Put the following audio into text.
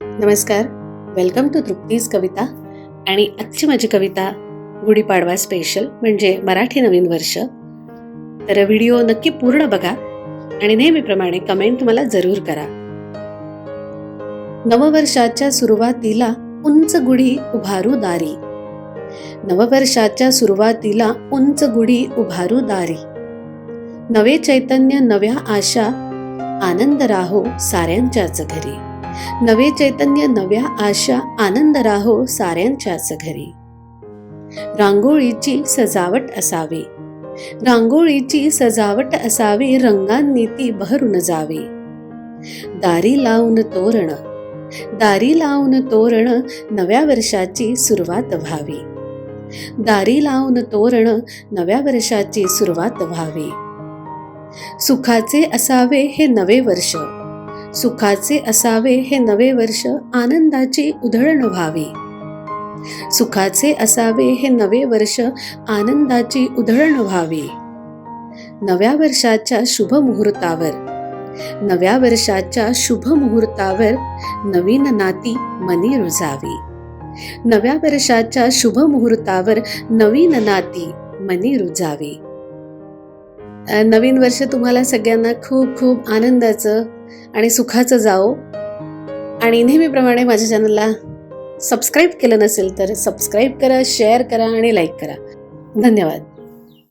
नमस्कार, welcome to Trupti's कविता. आणि आजची माझी कविता गुढीपाडवा स्पेशल म्हणजे मराठी नवीन वर्ष. तर व्हिडिओ नक्की पूर्ण बघा आणि नेहमीप्रमाणे कमेंट मला जरूर करा. नववर्षाच्या सुरुवातीला उंच गुढी उभारू दारी. नववर्षाच्या सुरुवातीला उंच गुढी उभारू दारी. नवे चैतन्य नव्या आशा आनंद राहो साऱ्यांच्याच घरी. नवे चैतन्य नव्या आशा आनंद राहो साऱ्यांच्याच घरी. रांगोळीची सजावट असावी. रांगोळीची सजावट असावी. रंगांनी ती बहरून जावी. दारी लावून तोरण. दारी लावून तोरण नव्या वर्षाची सुरुवात व्हावी. दारी लावून तोरण नव्या वर्षाची सुरुवात व्हावी. सुखाचे असावे हे नवे वर्ष. सुखाचे असावे हे नवे वर्ष. आनंदाची उधळण व्हावी. सुखाचे असावे हे नवे वर्ष. आनंदाची उधळण व्हावी. नव्या वर्षाच्या शुभ मुहूर्तावर. नव्या वर्षाच्या शुभ मुहूर्तावर नवीन नाती मनी रुजावी. नव्या वर्षाच्या शुभ मुहूर्तावर नवीन नाती मनी रुजावी. नवीन वर्ष तुम्हाला सगळ्यांना खूप खूप आनंदाचं आणि सुखाचं जाओ. आणि नेहमीप्रमाणे माझ्या चॅनलला सबस्क्राईब केलं नसेल तर सबस्क्राईब करा, शेअर करा आणि लाईक करा. धन्यवाद.